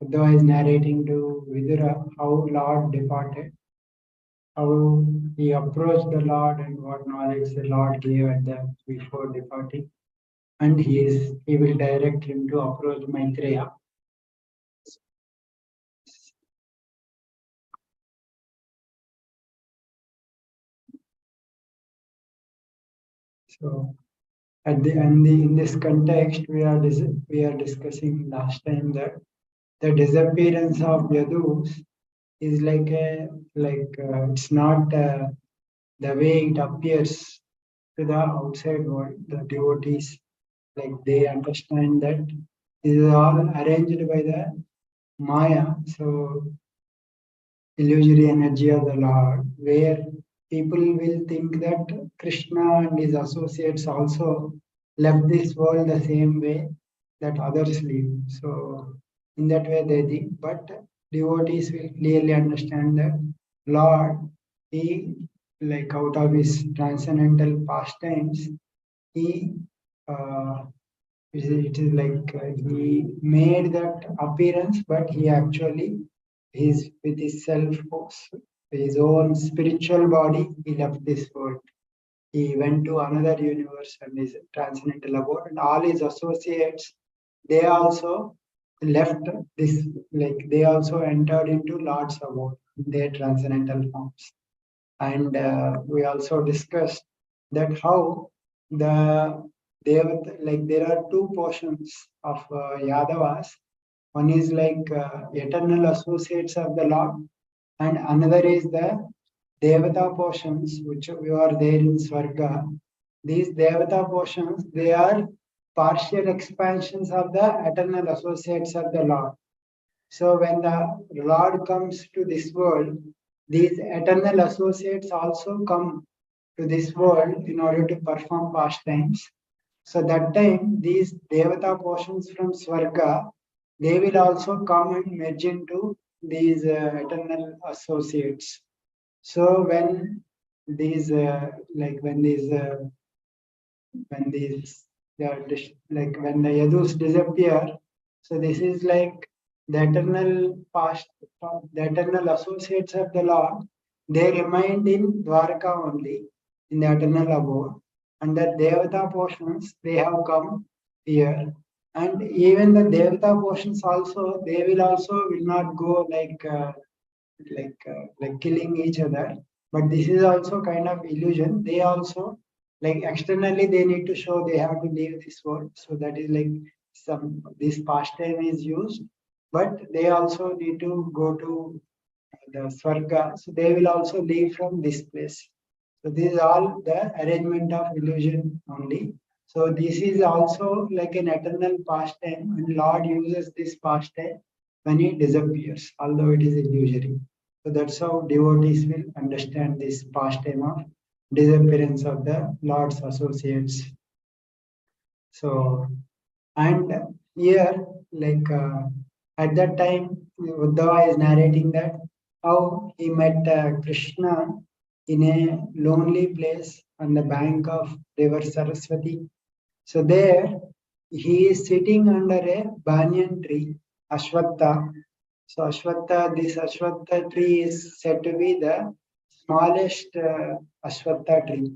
Uddhava is narrating to Vidura how Lord departed, how he approached the Lord and what knowledge the Lord gave at the before departing, and he will direct him to approach Maitreya. So in this context, we are discussing last time that the disappearance of Yadus is it's not the way it appears to the outside world. The devotees, like, they understand that this is all arranged by the Maya, so illusory energy of the Lord, where people will think that Krishna and his associates also left this world the same way that others live. So in that way they think, but devotees will clearly understand that Lord, he, like, out of his transcendental pastimes, he it is like he made that appearance, but he actually is with his self, his own spiritual body, he left this world. He went to another universe and his transcendental abode, and all his associates, they also left this, like, they also entered into Lord's abode, their transcendental forms. And we also discussed that how the like, there are two portions of Yadavas. One is like eternal associates of the Lord, and another is the Devata portions, which we are there in Swarga. These Devata portions, they are partial expansions of the eternal associates of the Lord. So when the Lord comes to this world, these eternal associates also come to this world in order to perform pastimes. So that time, these Devata portions from Swarga, they will also come and merge into these eternal associates. So when these, when these, like, when the Yadus disappear, so this is like the eternal past, the eternal associates of the Lord, they remained in Dwarka only, in the eternal abode, and the Devata portions, they have come here. And even the Devata portions also, they will also will not go like killing each other. But this is also kind of illusion. They also, like, externally they need to show they have to leave this world. So that is like some, this pastime is used, but they also need to go to the Swarga. So they will also leave from this place. So this is all the arrangement of illusion only. So this is also like an eternal pastime, and Lord uses this pastime when he disappears, although it is illusory. So that's how devotees will understand this pastime of disappearance of the Lord's associates. So, and here, like at that time, Uddhava is narrating that how he met Krishna in a lonely place on the bank of river Saraswati. So there, he is sitting under a banyan tree, Ashwatha. So this Ashwatha tree is said to be the smallest Ashwatha tree.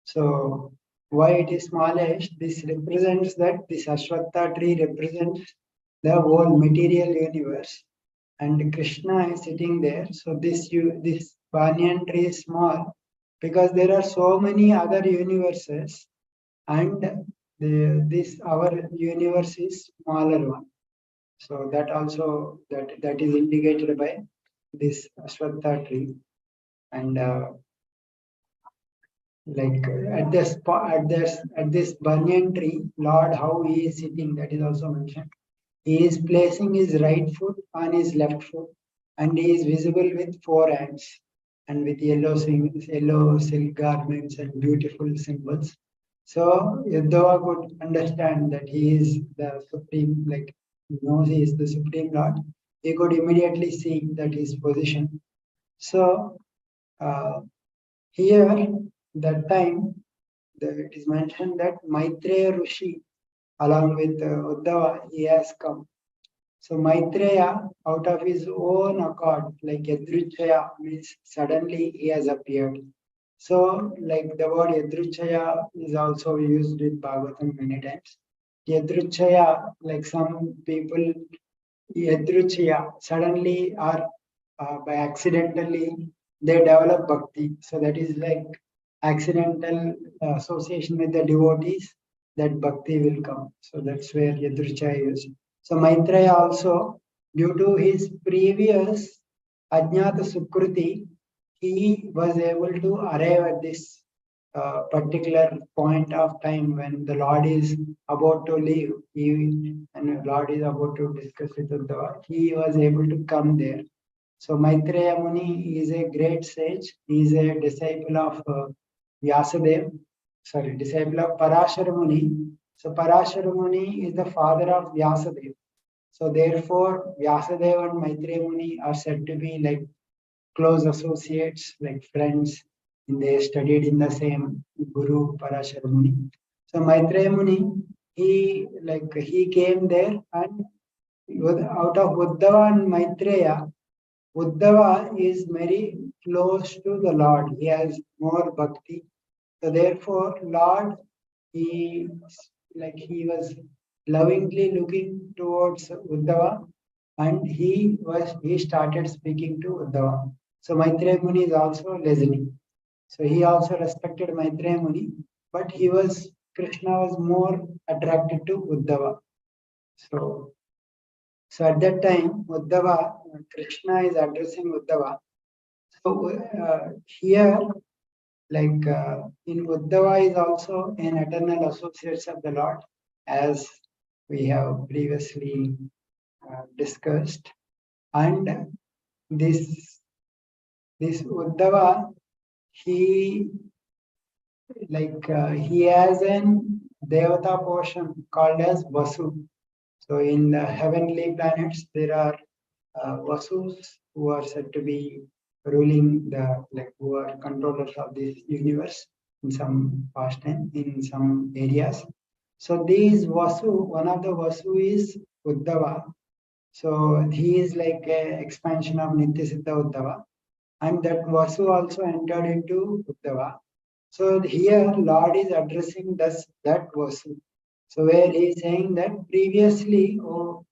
So why it is smallest? This represents that this Ashwatha tree represents the whole material universe, and Krishna is sitting there. So this banyan tree is small because there are so many other universes, and this our universe is smaller one. So that also that is indicated by this Ashwatha tree, and like at this banyan tree, Lord, how he is sitting, that is also mentioned. He is placing his right foot on his left foot, and he is visible with four hands and with yellow silk garments and beautiful symbols. So Yadava could understand that he is the supreme, like, he knows he is the supreme Lord. He could immediately see that his position. So uh, here, that time, it is mentioned that Maitreya Rishi, along with Uddhava, he has come. So Maitreya, out of his own accord, like Yadruchaya means suddenly he has appeared. So like the word Yadruchaya is also used in Bhagavatam many times. Yadruchaya, like some people, Yadruchaya, suddenly or by accidentally they develop bhakti. So that is like accidental association with the devotees, that bhakti will come. So that's where Yadruchaya is. So Maitreya also, due to his previous Ajnata Sukruti, he was able to arrive at this particular point of time when the Lord is about to leave, and the Lord is about to discuss with Uddhava, he was able to come there. So Maitreya Muni is a great sage. He is a disciple of Vyasadev, disciple of Parashara Muni. So Parashara Muni is the father of Vyasadev. So therefore, Vyasadeva and Maitreya Muni are said to be like close associates, like friends. And they studied in the same Guru Parashara Muni. So Maitreya Muni, he came there, and out of Uddhava and Maitreya, Uddhava is very close to the Lord. He has more bhakti. So therefore, Lord, he he was lovingly looking towards Uddhava, and he started speaking to Uddhava. So Maitreya Muni is also listening. So he also respected Maitreya Muni, but Krishna was more attracted to Uddhava. So at that time, Uddhava, Krishna is addressing Uddhava. So here, in Uddhava is also an eternal associate of the Lord, as we have previously discussed. And this Uddhava, he he has an Devata portion called as Vasu. So in the heavenly planets, there are Vasus who are said to be ruling who are controllers of this universe in some past time, in some areas. So these Vasu, one of the Vasu is Uddhava. So he is like an expansion of Nityasiddha Uddhava. And that Vasu also entered into Uddhava. So here Lord is addressing that Vasu. So where he is saying that previously, oh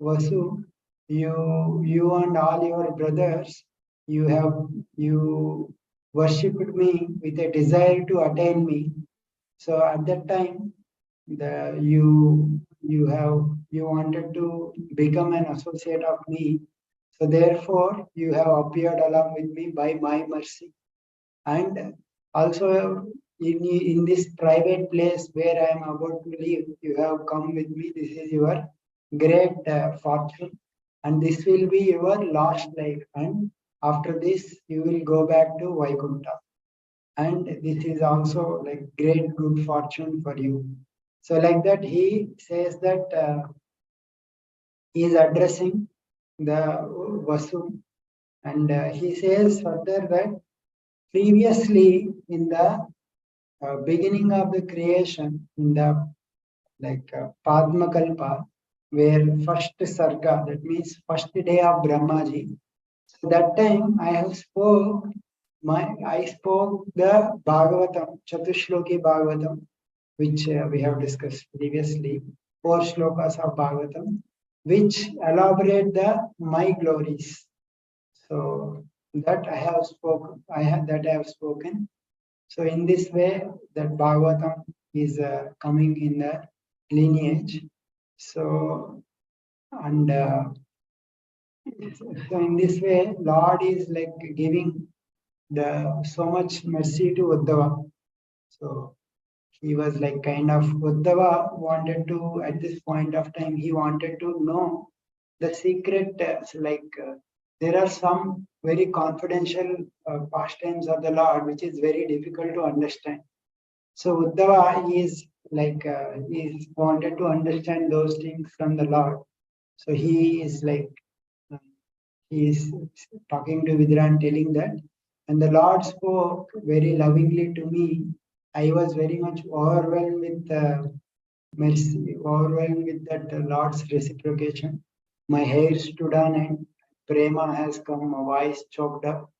Vasu, you and all your brothers, you worshipped me with a desire to attain me. So at that time, you wanted to become an associate of me. So therefore, you have appeared along with me by my mercy. And also in this private place where I am about to leave, you have come with me. This is your great fortune, and this will be your last life. And after this, you will go back to Vaikuntha. And this is also like great good fortune for you. So like that, he says that he is addressing the Vasu, and he says further that previously in the beginning of the creation, in the Padma Kalpa, where first Sarga, that means first day of Brahmaji. So that time I spoke the Bhagavatam, Chatushloki Bhagavatam, which we have discussed previously, 4 shlokas of Bhagavatam, which elaborate my glories. So that I have spoken. So in this way, that Bhagavatam is coming in the lineage. So and so in this way, Lord is like giving the so much mercy to Uddhava. So he was like kind of Uddhava wanted to, at this point of time, he wanted to know the secret. There are some very confidential pastimes of the Lord, which is very difficult to understand. So Uddhava is he wanted to understand those things from the Lord. So he is he is talking to Vidra and telling that, and the Lord spoke very lovingly to me. I was very much overwhelmed with mercy, overwhelmed with that Lord's reciprocation. My hair stood on end. Prema has come, my voice choked up.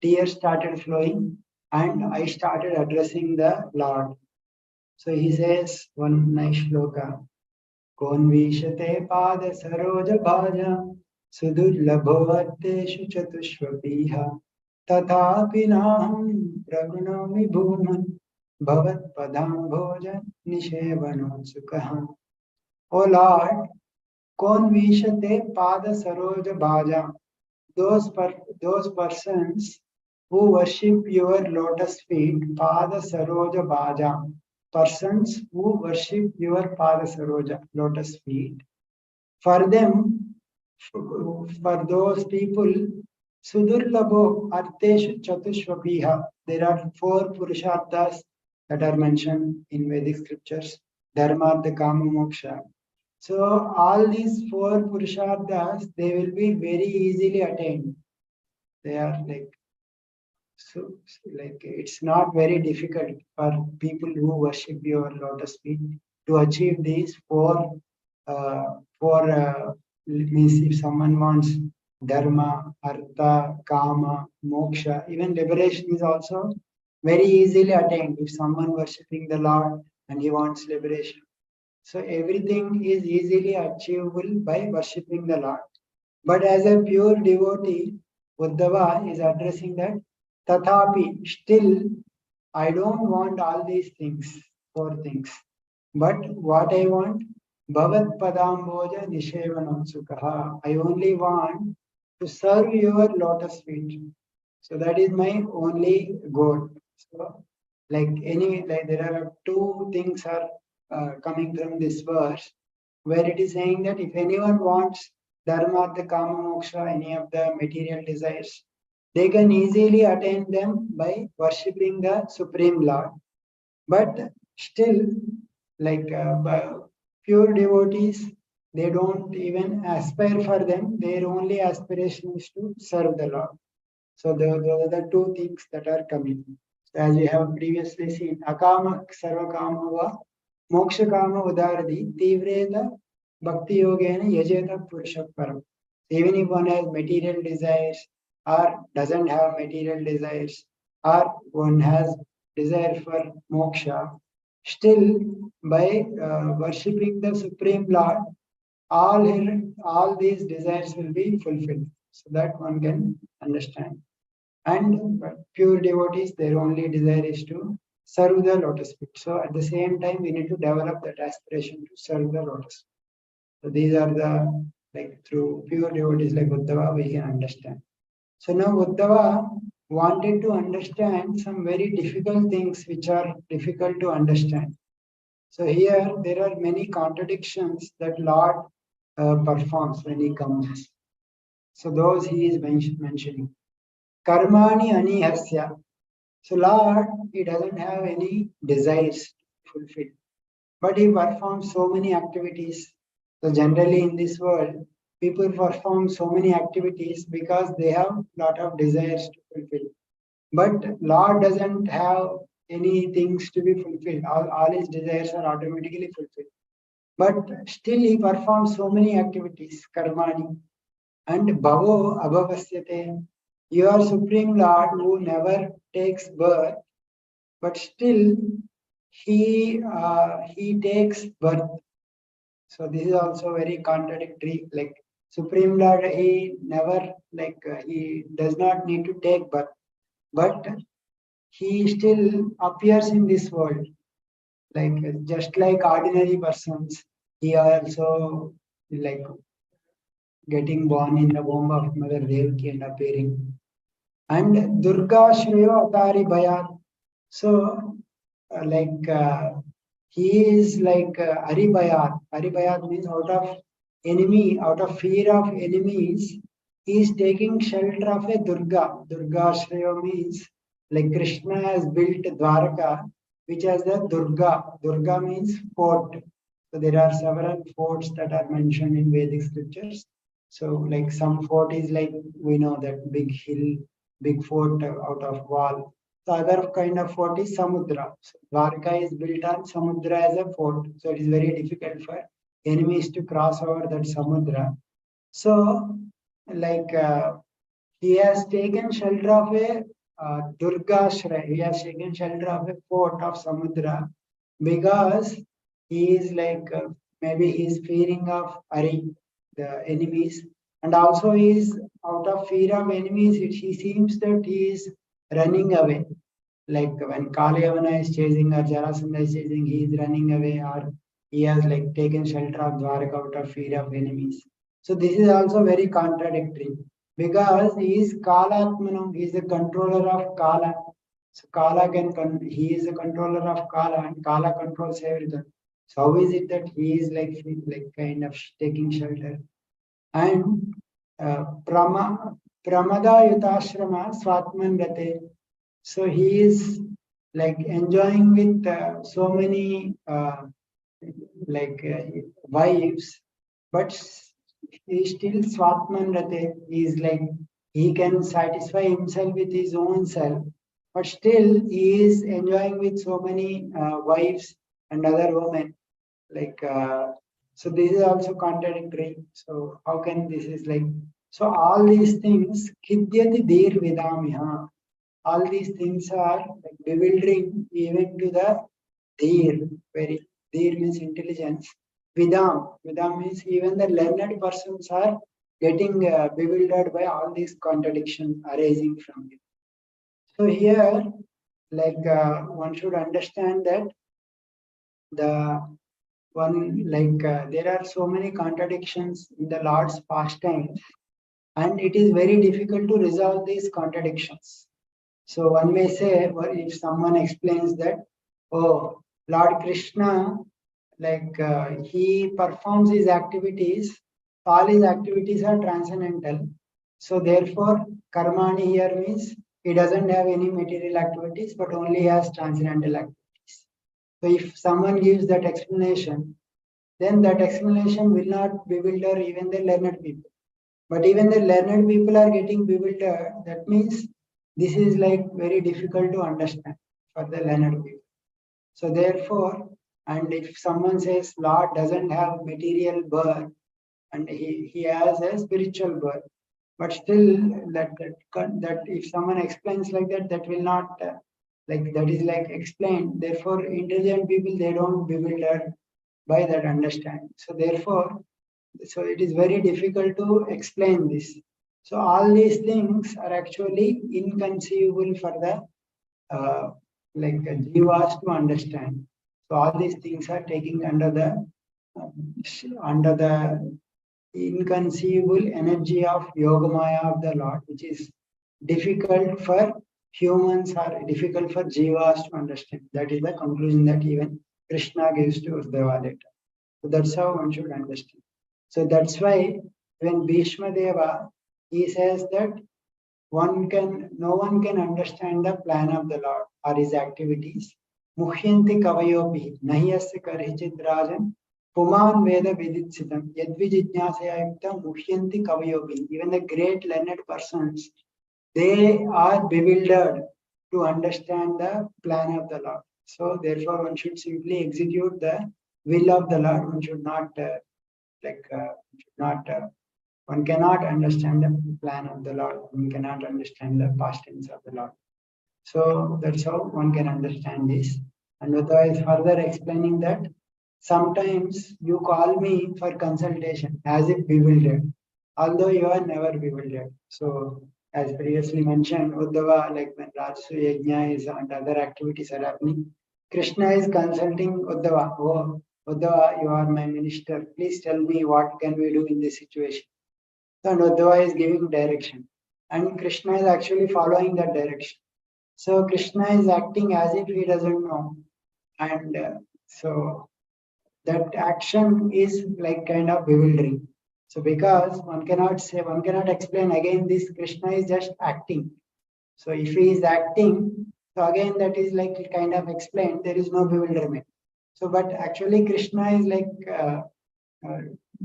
Tears started flowing, and I started addressing the Lord. So he says one nice shloka. Konvishate pada saroja bhaja sudurlabhavateshu chatushvapiha tathapi naham pragunami bhuman bhavat padam bhoja nishevano sukha. O Lord, konvishate pada saroja bhaja. Those persons who worship your lotus feet, pada saroja bhaja. Persons who worship your pada saroja, lotus feet. For them, for those people, Sudurlabho Arteshu Chatushvapiha. There are 4 Purusharthas that are mentioned in Vedic scriptures. Dharma, Artha, Kama, Moksha. So all these 4 Purusharthas, they will be very easily attained. They are like it's not very difficult for people who worship your lotus feet to achieve these 4 means if someone wants dharma, artha, kama, moksha, even liberation is also very easily attained if someone worshipping the Lord and he wants liberation. So everything is easily achievable by worshipping the Lord. But as a pure devotee, Uddhava is addressing that Tathapi, still I don't want all these things, 4 things. But what I want, Bhavat Padamboja Nishevanam Sukha. I only want to serve your lotus feet. So that is my only goal. So like there are 2 things are coming from this verse where it is saying that if anyone wants dharma, the kama, moksha, any of the material desires, they can easily attain them by worshipping the Supreme Lord. But still, by pure devotees, they don't even aspire for them. Their only aspiration is to serve the Lord. So those are the 2 things that are coming. As we have previously seen, akama sarvakama va moksha kama udaradi tivreta bhakti yogena yajeta purushaparam. Even if one has material desires or doesn't have material desires or one has desire for moksha, still by worshipping the Supreme Lord, all these desires will be fulfilled. So that one can understand. And pure devotees, their only desire is to serve the lotus feet. So at the same time, we need to develop that aspiration to serve the lotus. So these are the through pure devotees like Uddhava, we can understand. So now Uddhava wanted to understand some very difficult things which are difficult to understand. So here there are many contradictions that Lord performs when he comes. So those he is mentioning. Karmani anihasya. So Lord, he doesn't have any desires to fulfill, but he performs so many activities. So generally in this world, people perform so many activities because they have lot of desires to fulfill. But Lord doesn't have any things to be fulfilled. All his desires are automatically fulfilled. But still he performs so many activities, karmani. And bhavo abhavasyate. Your Supreme Lord who never takes birth, but still he takes birth. So this is also very contradictory. Like Supreme Lord, he never he does not need to take birth, but he still appears in this world. Like just like ordinary persons, he also like getting born in the womb of Mother Devaki and appearing. And Durga Shriyo Atari Bhayat. So, he is like Haribhayat. Haribhayat means out of fear of enemies, he is taking shelter of a Durga. Durga Shriyo means like Krishna has built Dwaraka, which has the Durga. Durga means fort. So there are several forts that are mentioned in Vedic scriptures. So like some fort is like we know that big hill, big fort out of wall. The other kind of fort is Samudra. So Dwarka is built on Samudra as a fort. So it is very difficult for enemies to cross over that Samudra. So, like he has taken shelter of a Durga Shray. He has taken shelter of a fort of Samudra because he is like maybe he is fearing of Ari, the enemies, and also he is out of fear of enemies. He seems that he is running away. Like when Kalyavana is chasing or Jarasandha is chasing, he is running away, or he has like taken shelter of Dwarka out of fear of enemies. So this is also very contradictory because he is Kalatmanam, he is the controller of Kala. So Kala he is the controller of Kala and Kala controls everything. So how is it that he is like kind of taking shelter? And Pramada Yutashrama Swatman Rate. So he is like enjoying with so many like wives, but he still Swatman Rate. He is like he can satisfy himself with his own self, but still he is enjoying with so many wives and other women. Like so, this is also contradictory. So how can this is like so all these things Kidyati Dir Vidamiha, all these things are like bewildering even to the Dheer, very Dheer means intelligence. Vidam means even the learned persons are getting bewildered by all these contradictions arising from it. So here, like one should understand that the one like there are so many contradictions in the Lord's pastimes, and it is very difficult to resolve these contradictions. So one may say, well, if someone explains that, oh, Lord Krishna, like he performs his activities, all his activities are transcendental. So therefore, karmani here means he doesn't have any material activities, but only has transcendental activities. So if someone gives that explanation, then that explanation will not bewilder even the learned people. But even the learned people are getting bewildered. That means this is like very difficult to understand for the learned people. So therefore, and if someone says Lord doesn't have material birth and he has a spiritual birth, but still that if someone explains like that, that will not like that is like explained. Therefore, intelligent people they don't bewilder by that understanding. So therefore, so it is very difficult to explain this. So all these things are actually inconceivable for the like jivas to understand. So all these things are taking under the inconceivable energy of yogamaya of the Lord, which is difficult for humans or difficult for jivas to understand. That is the conclusion that even Krishna gives to Uddhava later. So that's how one should understand. So that's why when Bhishma Deva, he says that no one can understand the plan of the Lord or his activities. Muhyanti kavayopi nahiyasya karhichit rajan puman veda viditsitam yadvijijnasaya yukta muhyanti kavayopi. Even the great learned persons, they are bewildered to understand the plan of the Lord. So therefore one should simply execute the will of the Lord. One should not should not one cannot understand the plan of the Lord. One cannot understand the past tense of the Lord. So that's how one can understand this. And Uddhava is further explaining that sometimes you call me for consultation as if bewildered, although you are never bewildered. So as previously mentioned, Uddhava, like when Rajsu Yajna is and other activities are happening, Krishna is consulting Uddhava. Oh, Uddhava, you are my minister. Please tell me what can we do in this situation. So Uddhava is giving direction. And Krishna is actually following that direction. So Krishna is acting as if he doesn't know. And so that action is like kind of bewildering. So because one cannot explain again this Krishna is just acting. So if he is acting, so again that is like kind of explained, there is no bewilderment. So but actually Krishna is like uh,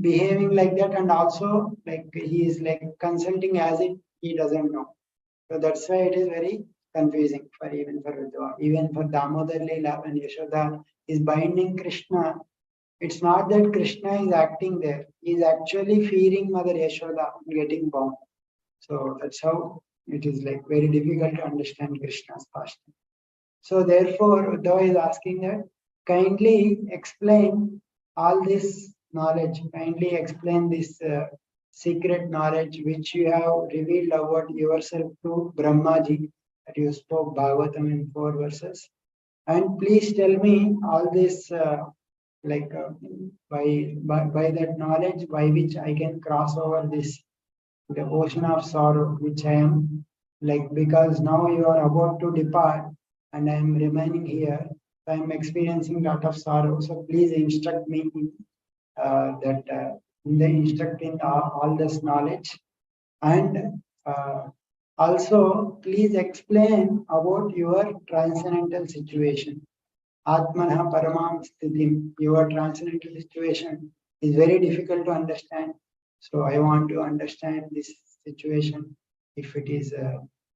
behaving like that and also like he is like consulting as if he doesn't know. So that's why it is very confusing for even for Uddhava. Even for Damodar Leela when Yashoda is binding Krishna It's not that Krishna is acting there. He is actually feeding Mother Yashoda and getting born. So that's how it is like very difficult to understand Krishna's past. So therefore, Uddhava is asking that kindly explain all this knowledge, kindly explain this secret knowledge which you have revealed about yourself to Brahmaji, that you spoke Bhagavatam in 4 verses. And please tell me all this, like by that knowledge by which I can cross over this the ocean of sorrow which I am, like, because now you are about to depart and I am remaining here. So I am experiencing lot of sorrow. So please instruct me in in the instruct in all this knowledge, and also please explain about your transcendental situation. Atmanah Paramam Sthitim, your transcendental situation is very difficult to understand. So I want to understand this situation. If it is,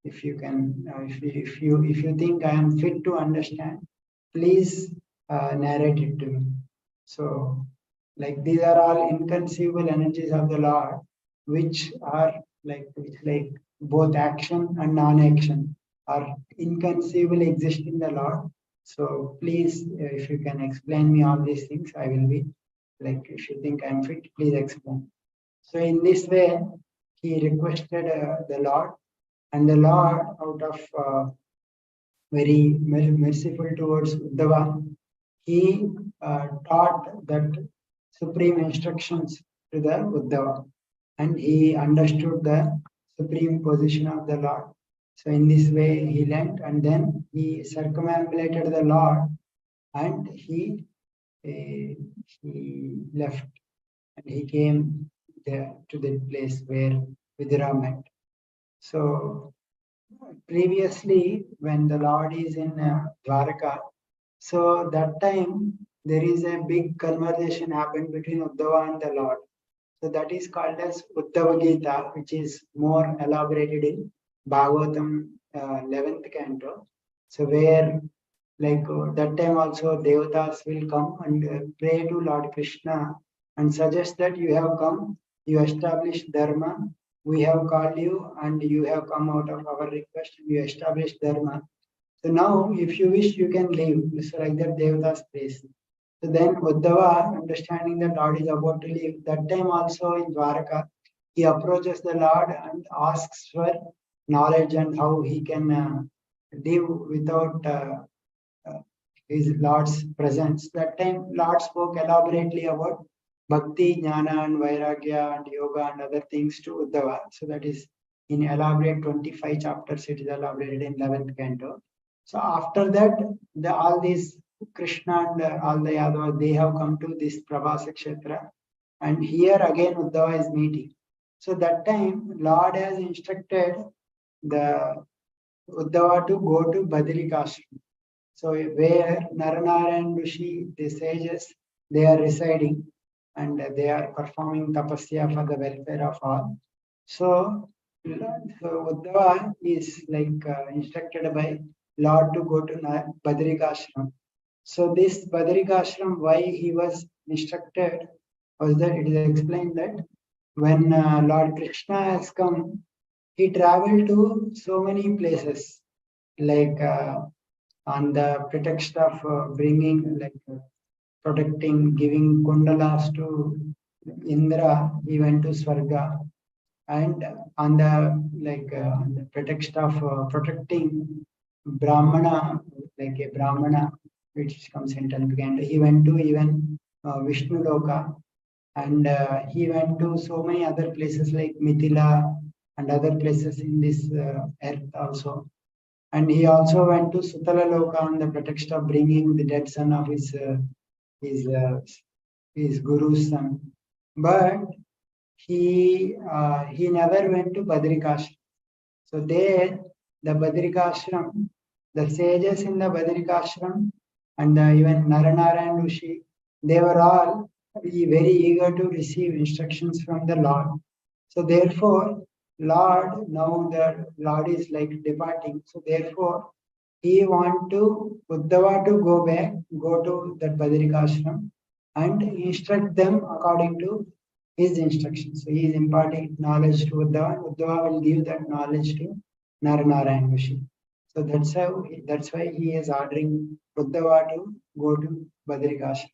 if you can, if you think I am fit to understand, please narrate it to me. So, like these are all inconceivable energies of the Lord, which are like both action and non-action are inconceivably exist in the Lord. So please, if you can explain me all these things, I will be like, if you think I'm fit, please explain. So in this way, he requested the Lord, and the Lord, out of very merciful towards Uddhava, he taught that supreme instructions to the Uddhava, and he understood the supreme position of the Lord. So in this way, he learned, and then he circumambulated the Lord, and he left, and he came there to the place where Vidura met. So previously, when the Lord is in Dwarka, so that time there is a big conversation happened between Uddhava and the Lord. So that is called as Uddhava Gita, which is more elaborated in Bhagavatam 11th canto. So where like that time also Devatas will come and pray to Lord Krishna and suggest that you have come, you established Dharma, we have called you and you have come out of our request, you established Dharma. So now if you wish you can leave. So like that Devatas prays. So then Uddhava, understanding that Lord is about to leave, that time also in Dwaraka, he approaches the Lord and asks for knowledge and how he can live without his Lord's presence. That time Lord spoke elaborately about Bhakti, Jnana and Vairagya and Yoga and other things to Uddhava. So that is in elaborate 25 chapters, it is elaborated in 11th canto. So after that, all these Krishna and all the Yadavas, they have come to this Prabhasa Kshetra, and here again Uddhava is meeting. So that time, Lord has instructed the Uddhava to go to Badrikashram. So where Naranarayan Rishi, the sages, they are residing and they are performing tapasya for the welfare of all. So, Uddhava is like instructed by Lord to go to Badrikashram. So this Badrikashram, why he was instructed was that it is explained that when Lord Krishna has come, he traveled to so many places, like on the pretext of bringing, like protecting, giving kundalas to Indra, he went to Swarga, and on the pretext of protecting Brahmana, like a Brahmana, which comes in 10th canto, he went to even Vishnu Loka, and he went to so many other places like Mithila and other places in this earth also. And he also went to Sutala Loka on the pretext of bringing the dead son of his, uh, his guru's son. But he never went to Badrikashram. So there, the Badrikashram, the sages in the Badrikashram and even Naranarayan Rishi, they were all very eager to receive instructions from the Lord. So therefore, Lord, now the Lord is like departing. So therefore, he want to Uddhava to go back, go to that Badrikashram, and instruct them according to his instructions. So he is imparting knowledge to Uddhava, and Uddhava will give that knowledge to Naranarayan Rishi. So that's why he is ordering Uddhava to go to Badrikashram.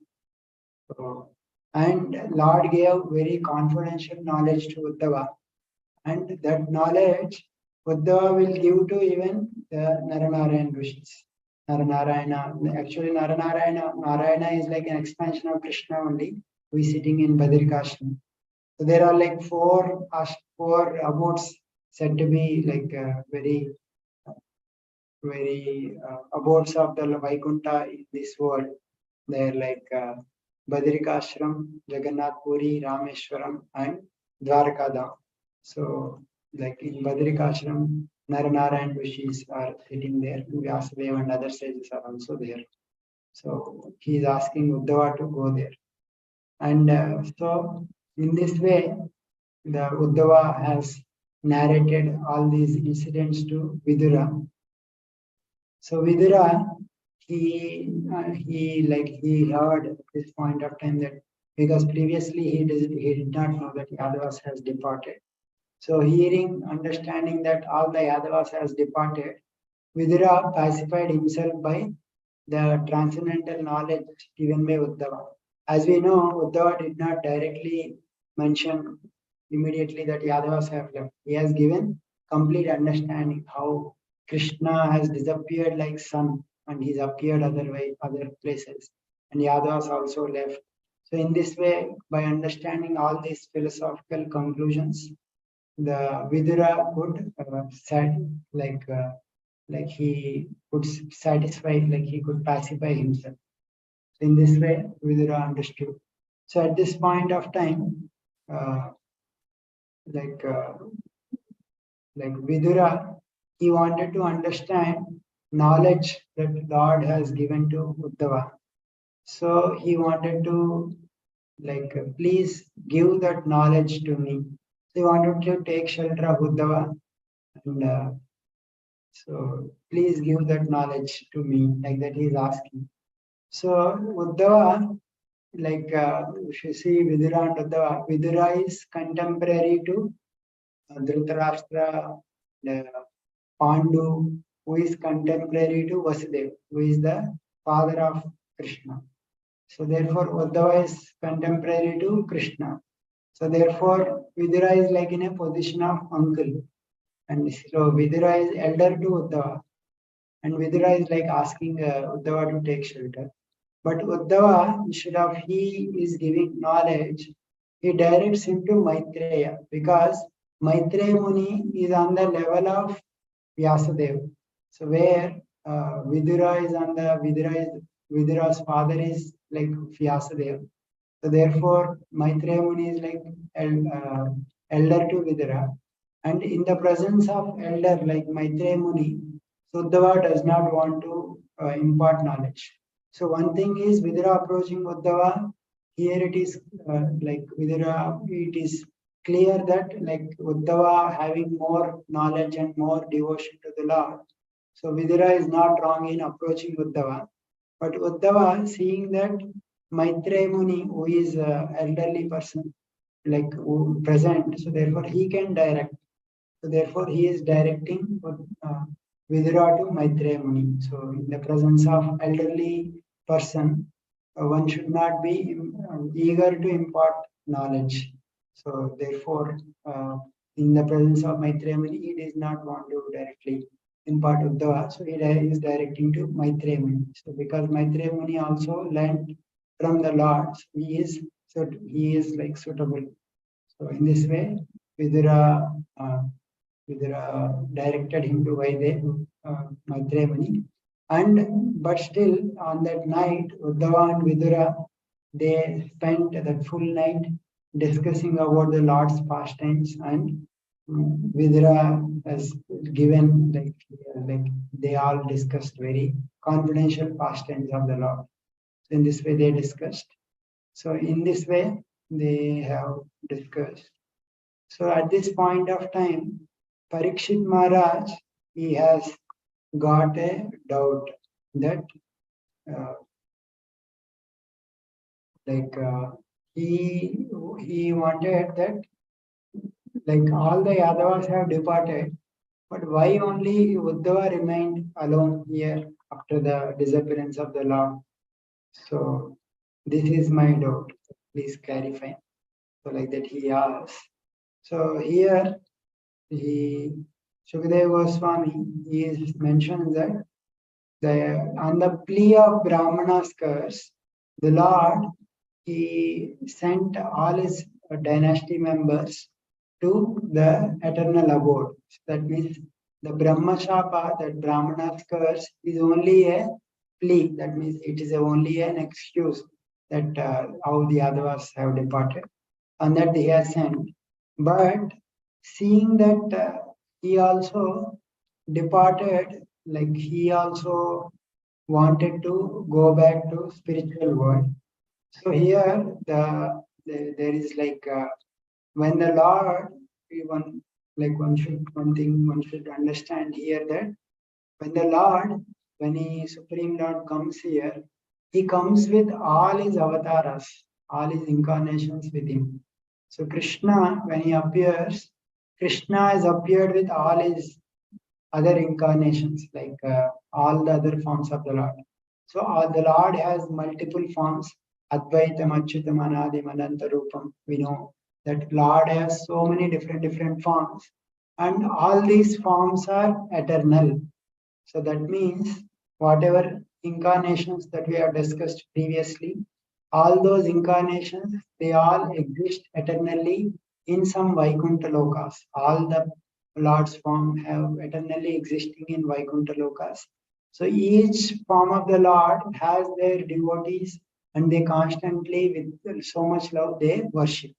So, and Lord gave very confidential knowledge to Uddhava, and that knowledge Uddhava will give to even the Naranarayan Rishis. Naranarayana, actually Narayana is like an expansion of Krishna only, who is sitting in Badrikashram. So there are like four abodes said to be like very abodes of the Vaikuntha in this world. They're like Badrikashram, Jagannath Puri, Rameshwaram, and Dwarkadam. So, like in Badrikashram, Naranarayan Rishis are sitting there, Vyasadeva and other sages are also there. So, he is asking Uddhava to go there. And so, in this way, the Uddhava has narrated all these incidents to Vidura. So Vidura, he heard at this point of time that because previously he did not know that Yadavas has departed. So hearing, understanding that all the Yadavas has departed, Vidura pacified himself by the transcendental knowledge given by Uddhava. As we know, Uddhava did not directly mention immediately that Yadavas have left. He has given complete understanding how Krishna has disappeared like sun and he's appeared other places. And Yadavas also left. So in this way, by understanding all these philosophical conclusions, the Vidura could like he could satisfy, like he could pacify himself. So in this way, Vidura understood. So at this point of time, uh, like uh, like Vidura, he wanted to understand knowledge that Lord has given to Uddhava. So he wanted to please give that knowledge to me. So he wanted to take shelter of Uddhava and so please give that knowledge to me, like that he is asking. So Uddhava, if you see Vidura and Uddhava, Vidura is contemporary to Dhritarashtra, Pandu, who is contemporary to Vasudeva, who is the father of Krishna. So therefore, Uddhava is contemporary to Krishna. So therefore, Vidura is like in a position of uncle. And so Vidura is elder to Uddhava. And Vidura is like asking Uddhava to take shelter. But Uddhava, instead of he is giving knowledge, he directs him to Maitreya because Maitreya Muni is on the level of Vyasadeva. So where Vidura is on the Vidura's father is like Vyasadeva. So therefore Maitreya Muni is like elder to Vidura. And in the presence of elder like Maitreya Muni, Uddhava does not want to impart knowledge. So one thing is Vidura approaching Uddhava. Here it is like Vidura, it is clear that like Uddhava having more knowledge and more devotion to the Lord. So Vidura is not wrong in approaching Uddhava. But Uddhava seeing that Maitreya Muni, who is an elderly person, like who present, so therefore he can direct. So therefore he is directing Vidura to Maitreya Muni. So in the presence of elderly person, one should not be eager to impart knowledge. So therefore, in the presence of Maitreya Muni, he does not want to directly impart Uddhava. So he is directing to Maitreya Muni. So because Maitreya Muni also learned from the Lord, so he is like suitable. So in this way, Vidura directed him to Maitreya Muni. But still on that night, Uddhava and Vidura, they spent that full night discussing about the Lord's pastimes, and Vidura has given like they all discussed very confidential pastimes of the Lord. So in this way they discussed. So in this way they have discussed. So at this point of time, Parikshit Maharaj, he has got a doubt that uh, like he wanted that like all the Yadavas have departed, but why only Uddhava remained alone here after the disappearance of the Lord? So this is my doubt. Please clarify. So like that he asks. So here he Shukadeva Goswami he is mentioned that on the plea of Brahmana's curse, the Lord he sent all his dynasty members to the eternal abode. So that means the Brahma Shapa, that Brahmana's curse, is only a plea. That means it is only an excuse that how the Yadavas have departed, and that he has sent. But seeing that he also departed, like he also wanted to go back to spiritual world. So here there is like when the Lord one like one thing one should understand here that when the Lord when he Supreme Lord comes here, he comes with all his avatars, all his incarnations with him. So Krishna when he appears, Krishna has appeared with all his other incarnations, like all the other forms of the Lord. So the Lord has multiple forms. Advaitam, Achyutam, Anadim, Ananta Rupam. We know that Lord has so many different forms, and all these forms are eternal. So that means whatever incarnations that we have discussed previously, all those incarnations, they all exist eternally in some Vaikuntha lokas. All the Lord's form have eternally existing in Vaikuntha lokas. So each form of the Lord has their devotees and they constantly with so much love they worship.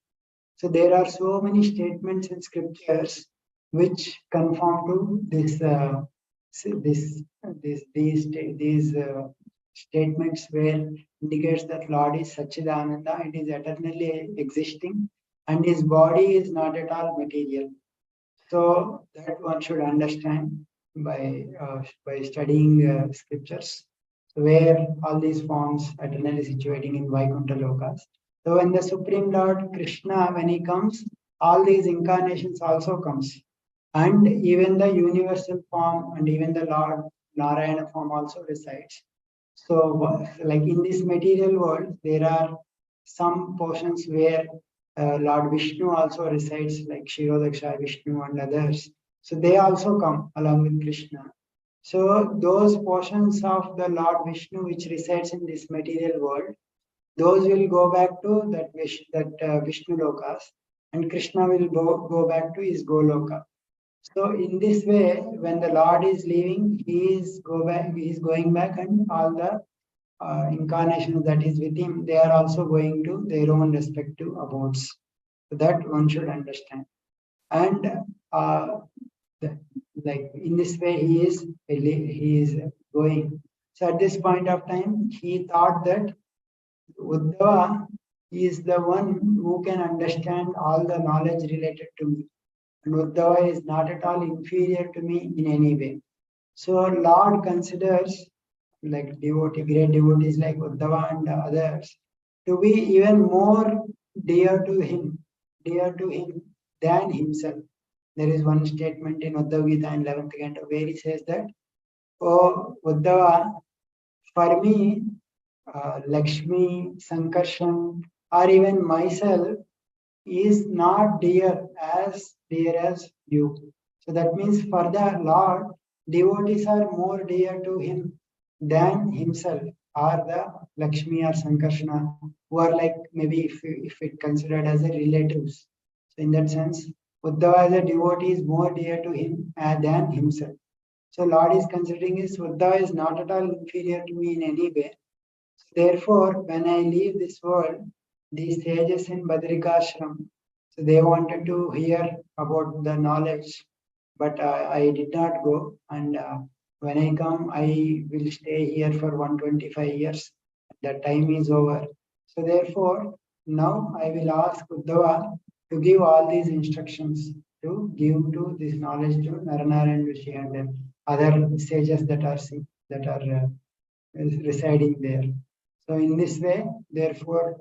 So there are so many statements in scriptures which conform to this these statements where indicates that Lord is Sachidananda, it is eternally existing, and his body is not at all material. So that one should understand by studying scriptures, where all these forms eternally situating in Vaikuntha lokas. So when the Supreme Lord Krishna, when he comes, all these incarnations also comes, and even the universal form and even the Lord Narayana form also resides. So, like in this material world, there are some portions where Lord Vishnu also resides, like Shirodaksha Vishnu and others. So they also come along with Krishna. So those portions of the Lord Vishnu which resides in this material world, those will go back to that Vishnu lokas, and Krishna will go back to his Goloka. So in this way, when the Lord is leaving, he is going back, and all the incarnations that is with him, they are also going to their own respective abodes. So that one should understand. And uh, like in this way, he is going. So at this point of time, he thought that Uddhava is the one who can understand all the knowledge related to me. And Uddhava is not at all inferior to me in any way. So Lord considers like great devotees like Uddhava and others to be even more dear to him than himself. There is one statement in Uddhava Gita in 11th Canto where he says that, "Oh Uddhava, for me, Lakshmi, Sankarshan, or even myself is not dear as you." So that means for the Lord, devotees are more dear to him than himself, or the Lakshmi or Sankarsana, who are like maybe if it considered as a relatives. So in that sense, Uddhava as a devotee is more dear to him than himself. So Lord is considering his Uddhava is not at all inferior to me in any way. Therefore, when I leave this world, these sages in Badrikashram, so they wanted to hear about the knowledge, but I did not go. And when I come, I will stay here for 125 years. The time is over. So therefore, now I will ask Uddhava to give all these instructions to give to this knowledge to Naranaran Rishi and other sages that are residing there. So in this way, therefore,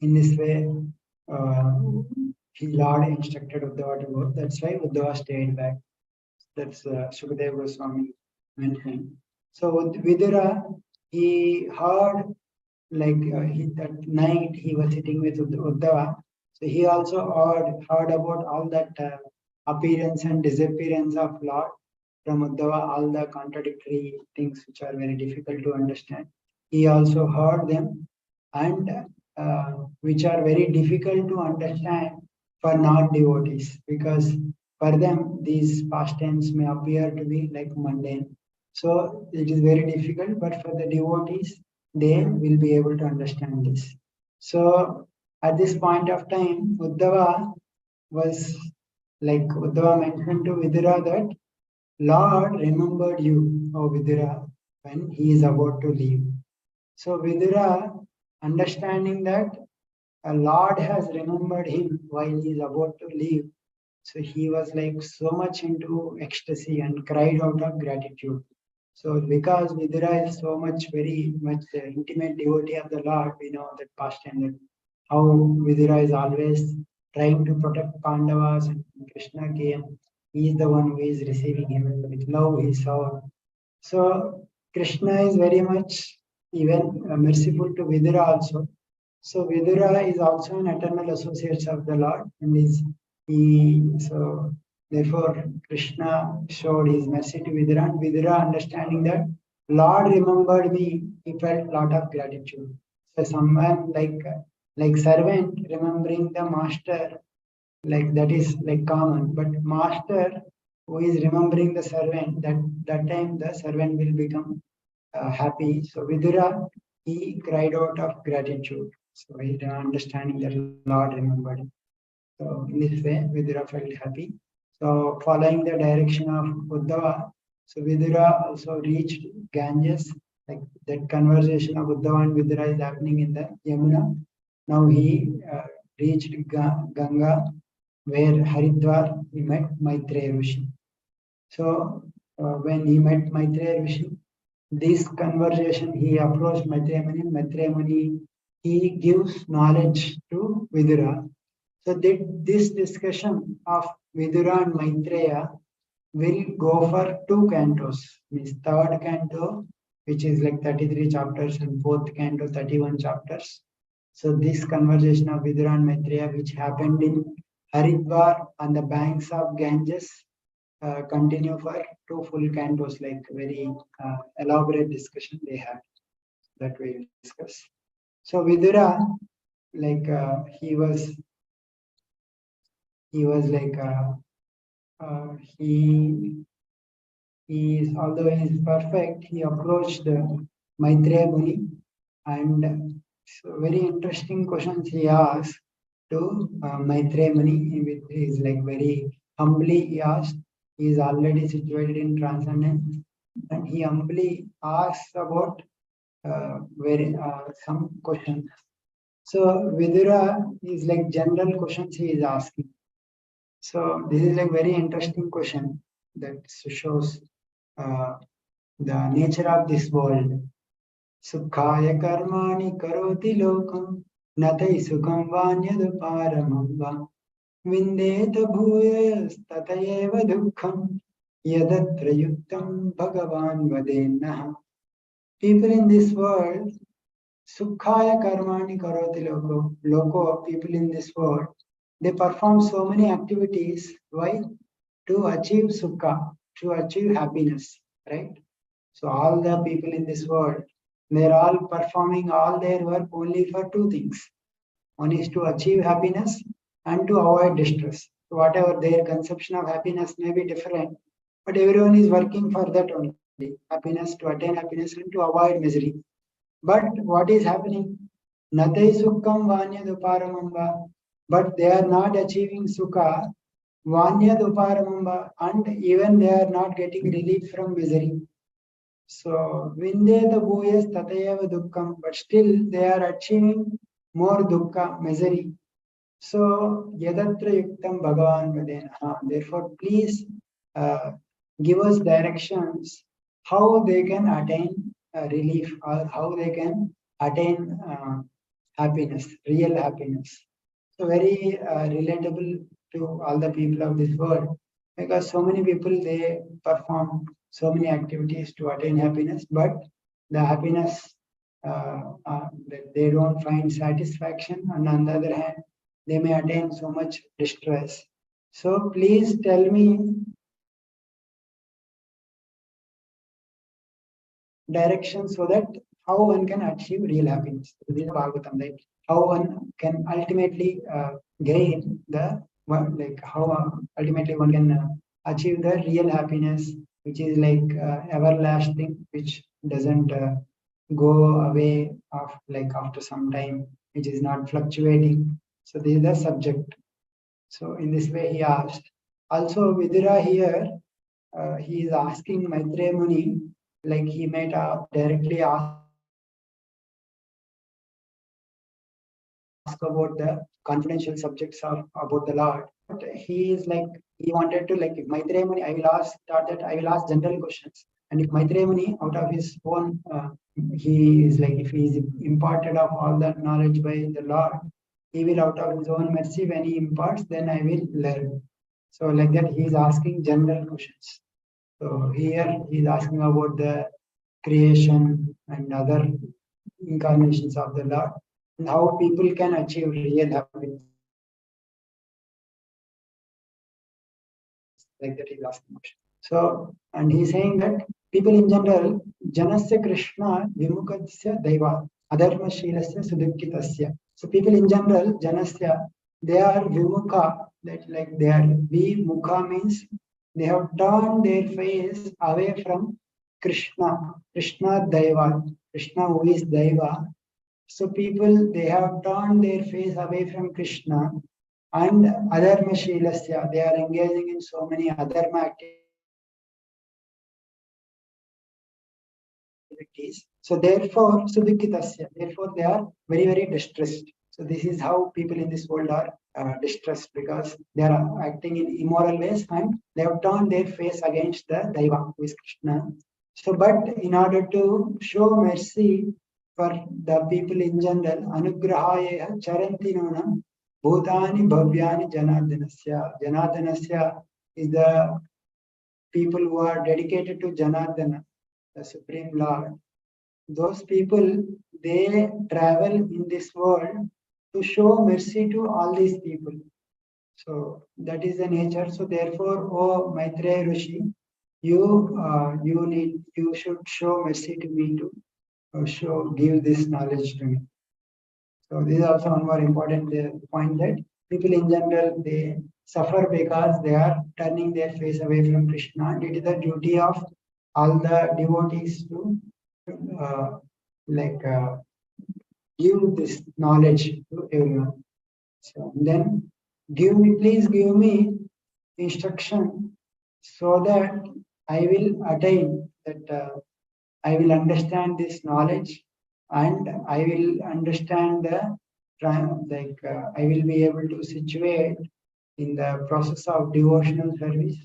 In this way, Lord instructed Uddhava to go. That's why Uddhava stayed back. That's Sukadeva Goswami mentioned. So Vidura, he heard that night he was sitting with Uddhava. So he also heard about all that appearance and disappearance of Lord from Uddhava, all the contradictory things which are very difficult to understand. He also heard them, and which are very difficult to understand for non-devotees, because for them these pastimes may appear to be like mundane. So it is very difficult, but for the devotees, they will be able to understand this. So at this point of time, Uddhava mentioned to Vidura that Lord remembered you, O Vidura, when he is about to leave. So Vidura, understanding that a Lord has remembered him while he is about to leave, so he was like so much into ecstasy and cried out of gratitude. So because Vidura is so much, very much intimate devotee of the Lord, we know that past time that how Vidura is always trying to protect Pandavas, and Krishna came. He is the one who is receiving him with love. He saw. So Krishna is very much even merciful to Vidura also. So Vidura is also an eternal associate of the Lord, and so therefore Krishna showed his mercy to Vidura, and Vidura, understanding that Lord remembered me, he felt lot of gratitude. So someone like servant remembering the master, like that is like common, but master who is remembering the servant, that time the servant will become happy. So Vidura, he cried out of gratitude. So he understanding that Lord remembered him. So in this way, Vidura felt happy. So following the direction of Uddhava, so Vidura also reached Ganges. Like that conversation of Uddhava and Vidura is happening in the Yamuna. Now he reached Ganga, where Haridwar he met Maitreya Rishi. So when he met Maitreya Rishi, this conversation he approached Maitreya Muni. Maitreya Muni, he gives knowledge to Vidura. So this discussion of Vidura and Maitreya will go for two cantos. Means third canto, which is like 33 chapters, and fourth canto, 31 chapters. So this conversation of Vidura and Maitreya, which happened in Haridwar on the banks of Ganges, continue for two full cantos, like very elaborate discussion they had that we discuss. So Vidura, like he was like he is, although he is perfect, he approached Maitreya Muni, and so very interesting questions he asked to Maitreya Muni, which is like very humbly he asked. He is already situated in transcendence, and he humbly asks about some questions. So Vidura is like general questions he is asking. So this is like very interesting question that shows the nature of this world. Sukhaya karmani karoti lokam natai sukham vanyaduparamam va vindeta bhuyastataeva dukkham yadatra yuktam bhagavan vadenah. People in this world, sukhaya karmani karoti loko, people in this world, they perform so many activities. Why? To achieve sukha, to achieve happiness, right? So all the people in this world, they're all performing all their work only for two things. One is to achieve happiness and to avoid distress. So whatever their conception of happiness may be different, but everyone is working for that only. Happiness, to attain happiness and to avoid misery. But what is happening? Natai sukham vanyaduparamamba. But they are not achieving sukha, vanyaduparamamba, and even they are not getting relief from misery. So vindeta bhuyas tatayeva dukkham, but still they are achieving more dukkha, misery. So yadatra yuktam bhagavan vadena. Therefore, please give us directions how they can attain relief, or how they can attain happiness, real happiness. So very relatable to all the people of this world, because so many people they perform so many activities to attain happiness, but the happiness they don't find satisfaction, and on the other hand, they may attain so much distress. So please tell me direction so that how one can achieve real happiness. This is Bhagavatam, right? How one can ultimately gain the like how ultimately one can achieve the real happiness, which is like everlasting, which doesn't go away of like after some time, which is not fluctuating. So this is the subject. So in this way he asked. Also Vidura here, he is asking Maitreya Muni, like he might directly ask about the confidential subjects of about the Lord. But he is like he wanted to like if Maitreya Muni, I will ask that I will ask general questions, and if Maitreya Muni out of his own he is like if he is imparted of all that knowledge by the Lord, he will out of his own mercy when he imparts, then I will learn. So like that he is asking general questions. So here he is asking about the creation and other incarnations of the Lord, and how people can achieve real happiness. Like that he's asking. So, and he's saying that people in general, Janasya Krishna Vimukasya Daiva, Adharma Shilasya Sudukkitasya. So people in general, Janasya, they are Vimukha, that like they are Vimukha means they have turned their face away from Krishna, Krishna Daiva, Krishna who is Daiva. So people they have turned their face away from Krishna and adharma shilasya, they are engaging in so many adharma activities. So therefore, sudukkitasya, therefore they are very, very distressed. So this is how people in this world are distressed, because they are acting in immoral ways and they have turned their face against the Daiva, who is Krishna. So, but in order to show mercy for the people in general, anugrahaya charanti nonam bhutani bhavyani janardanasya. Janardanasya is the people who are dedicated to Janardana, the Supreme Lord. Those people, they travel in this world to show mercy to all these people. So that is the nature. So therefore, oh Maitreya Rishi, you should show mercy to me to give this knowledge to me. So this is also one more important point, that people in general they suffer because they are turning their face away from Krishna. It is the duty of all the devotees to uh, like give this knowledge to everyone. So then please give me instruction so that I will attain that I will understand this knowledge, and I will understand the I will be able to situate in the process of devotional service,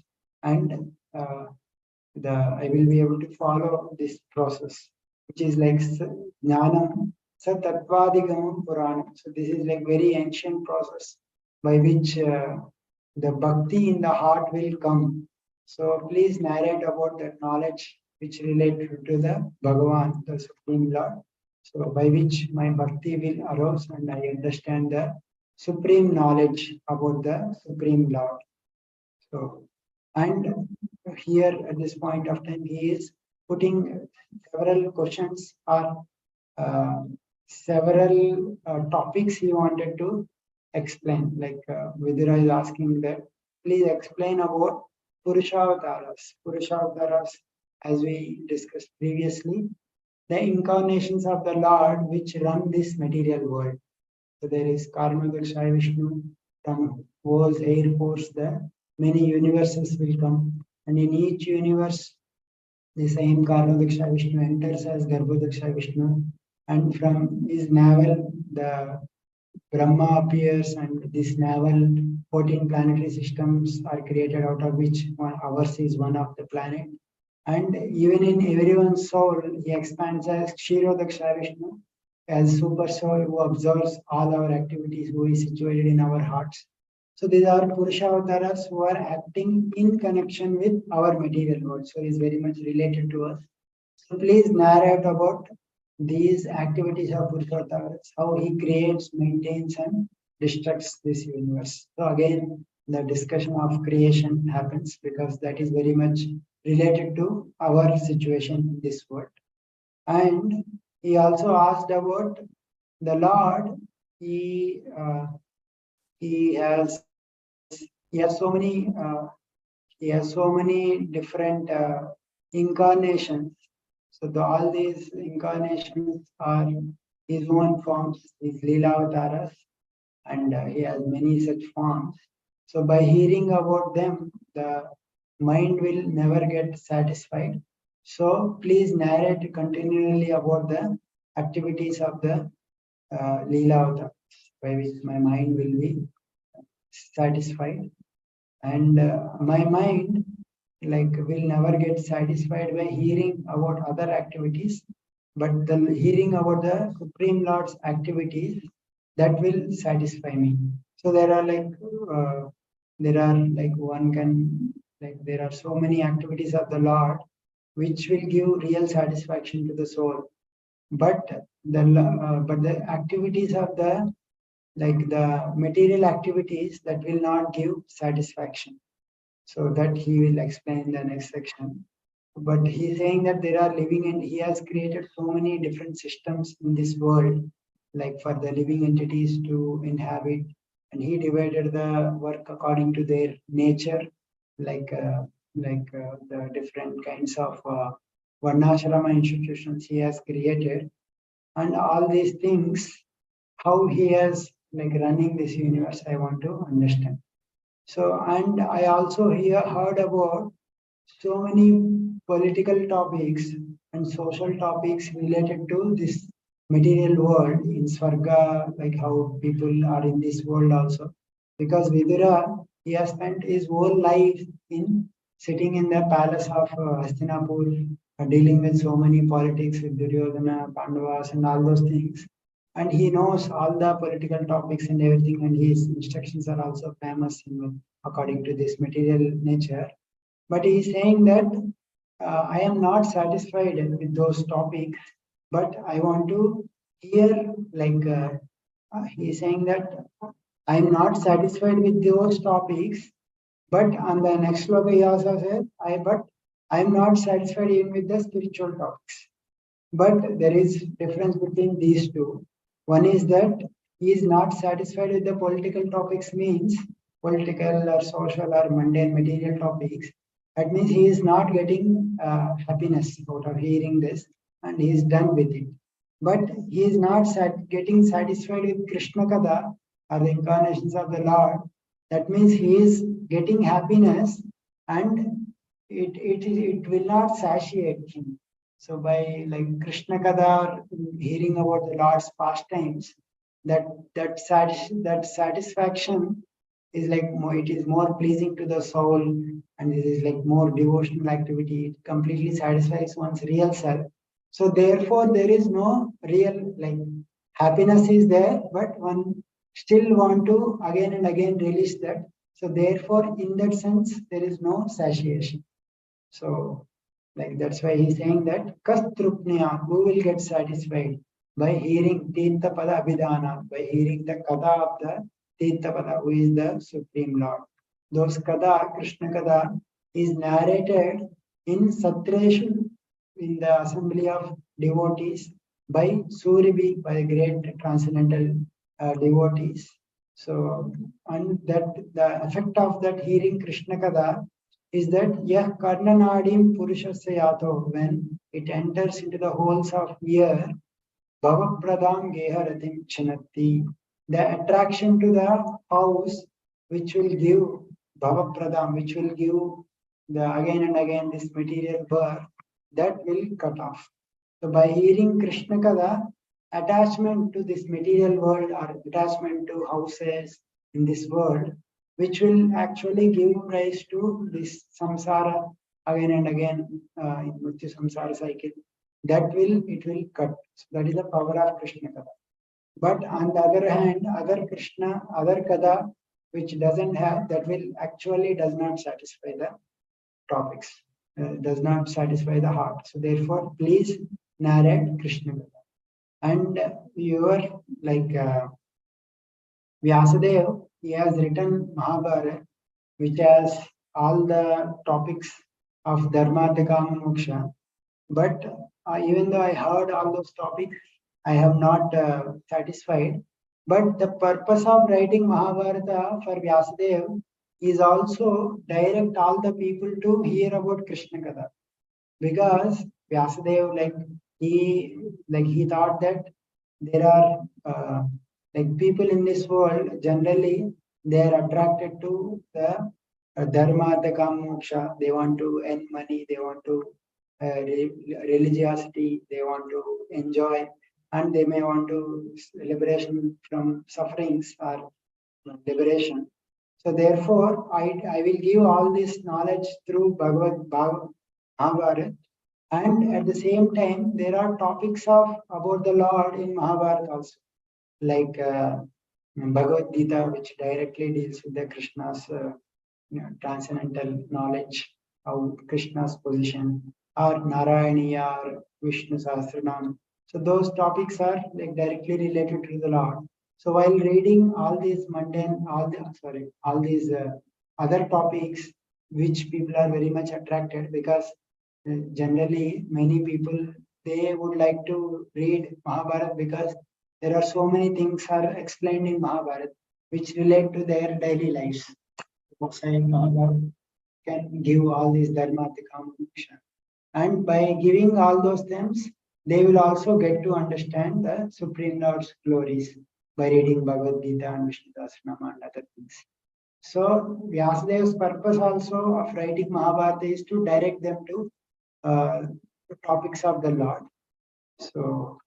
and I will be able to follow this process, which is like jnanam satattvadigamam puranam. So this is like very ancient process by which the bhakti in the heart will come. So please narrate about that knowledge which related to the Bhagavan, the Supreme Lord. So by which my bhakti will arouse and I understand the supreme knowledge about the Supreme Lord. So, and here at this point of time, he is putting several questions or several topics he wanted to explain. Like Vidura is asking that, please explain about Purushavataras. Purushavataras, as we discussed previously, the incarnations of the Lord which run this material world. So there is Karmadaksha Vishnu, from whose air force the many universes will come, and in each universe the same Karmadaksha Vishnu enters as Garbhodaksha Vishnu, and from his navel the Brahma appears, and this navel 14 planetary systems are created, out of which ours is one of the planet. And even in everyone's soul, he expands as Kshirodaksha Vishnu, as super soul who observes all our activities, who is situated in our hearts. So these are Purusha avatars who are acting in connection with our material world. So is very much related to us. So please narrate about these activities of Purusha avatars, how he creates, maintains, and destructs this universe. So again, the discussion of creation happens because that is very much related to our situation in this world. And he also asked about the Lord. He uh, he has he has so many different incarnations. So all these incarnations are his own forms, his Leela Avataras, and he has many such forms. So by hearing about them, the mind will never get satisfied. So please narrate continually about the activities of the Leela Avataras, by which my mind will be satisfied. And my mind will never get satisfied by hearing about other activities, but the hearing about the Supreme Lord's activities, that will satisfy me. So there are one can there are so many activities of the Lord which will give real satisfaction to the soul, but the activities of the material activities, that will not give satisfaction. So that he will explain in the next section. But he's saying that there are living, and he has created so many different systems in this world, like for the living entities to inhabit, and he divided the work according to their nature, the different kinds of varnashrama institutions he has created, and all these things, how he has running this universe, I want to understand. So, and I also heard about so many political topics and social topics related to this material world in Swarga, like how people are in this world also. Because Vidura, he has spent his whole life in sitting in the palace of Hastinapur, dealing with so many politics with Duryodhana, Pandavas, and all those things. And he knows all the political topics and everything, and his instructions are also famous according to this material nature. But he is saying that I am not satisfied with those topics, but I want to hear, he is saying that I am not satisfied with those topics, but on the next sloka he also said, but I am not satisfied even with the spiritual topics. But there is difference between these two. One is that he is not satisfied with the political topics, means political or social or mundane material topics. That means he is not getting happiness out of hearing this, and he is done with it. But he is not getting satisfied with Krishna Kada or the incarnations of the Lord. That means he is getting happiness, and it will not satiate him. So by Krishna Kada, hearing about the Lord's pastimes, that satisfaction is it is more pleasing to the soul, and it is more devotional activity. It completely satisfies one's real self. So therefore, there is no real happiness is there, but one still want to again and again release that. So therefore, in that sense, there is no satiation. So that's why he's saying that Kastrupnya, who will get satisfied by hearing Tirtha Pada Abhidhana, by hearing the Kada of the Tirtha Pada, who is the Supreme Lord. Those Kada, Krishna Kada, is narrated in Satreshu, in the assembly of devotees, by Suribi, by great transcendental devotees. So, and that the effect of that hearing Krishna Kada is that Yah Karnanadim Purushasya Yato, when it enters into the holes of ear, Bhavapradam Geharatim Chinati, the attraction to the house which will give Bhavapradam, which will give the again and again this material birth, that will cut off. So by hearing Krishna Kada, attachment to this material world or attachment to houses in this world, which will actually give rise to this samsara again and again in Mrityu samsara cycle. it will cut. So that is the power of Krishna Katha. But on the other hand, other Katha, which doesn't have, that will actually does not satisfy the topics, does not satisfy the heart. So therefore, please narrate Krishna Katha. And your Vyasadeva, he has written Mahabharata, which has all the topics of Dharma, Artha, Kama, Moksha. But even though I heard all those topics, I have not satisfied. But the purpose of writing Mahabharata for Vyasadeva is also direct all the people to hear about Krishna Katha. Because Vyasadeva, he thought that there are people in this world, generally they are attracted to the dharma, the kama, moksha. They want to earn money, they want to religiosity, they want to enjoy, and they may want to liberation from sufferings or liberation. So therefore, I will give all this knowledge through Mahabharata. And at the same time, there are topics of about the Lord in Mahabharata also, like Bhagavad Gita, which directly deals with the Krishna's transcendental knowledge of Krishna's position, or Narayaniya or Vishnu Sahasranam. So those topics are like directly related to the Lord. So while reading all these all these other topics, which people are very much attracted, because generally many people, they would like to read Mahabharata because there are so many things are explained in Mahabharata which relate to their daily lives. Mahabharata can give all these dharma, kama, moksha. And by giving all those things, they will also get to understand the Supreme Lord's glories by reading Bhagavad Gita and Vishnu Sahasranama and other things. So Vyasadeva's purpose also of writing Mahabharata is to direct them to the topics of the Lord. So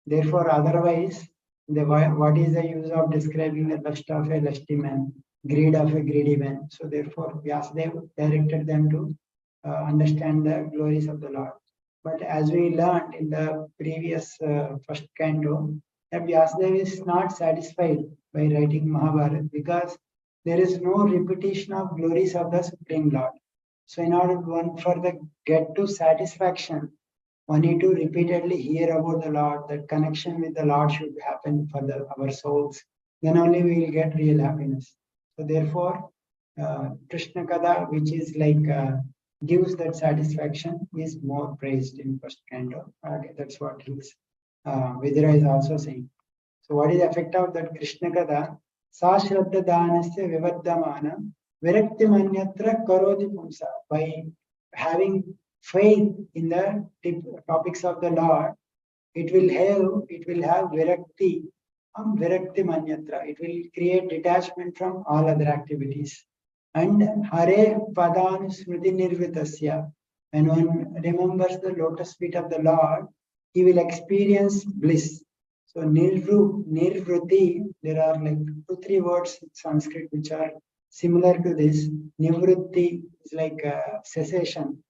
therefore, otherwise, what is the use of describing the lust of a lusty man, greed of a greedy man? So therefore, Vyasadeva directed them to understand the glories of the Lord. But as we learned in the previous first canto, that Vyasadeva is not satisfied by writing Mahabharata because there is no repetition of glories of the Supreme Lord. So in order for the get to satisfaction, one need to repeatedly hear about the Lord. That connection with the Lord should happen for our souls. Then only we will get real happiness. So therefore, Krishna Katha, which is gives that satisfaction, is more praised in first canto. Okay, that's what Vidura is also saying. So what is the effect of that Krishna Katha? Sa Shraddha Dhanasya Vivaddhamana Virakti Manyatra Karoti Pumsa. By having faith in the topics of the Lord, it will have virakti, virakti manyatra. It will create detachment from all other activities. And Hare Padanu Smriti Nirvitasya. When one remembers the lotus feet of the Lord, he will experience bliss. So nirvruti, there are like 2-3 words in Sanskrit which are similar to this. Nivrutti is like cessation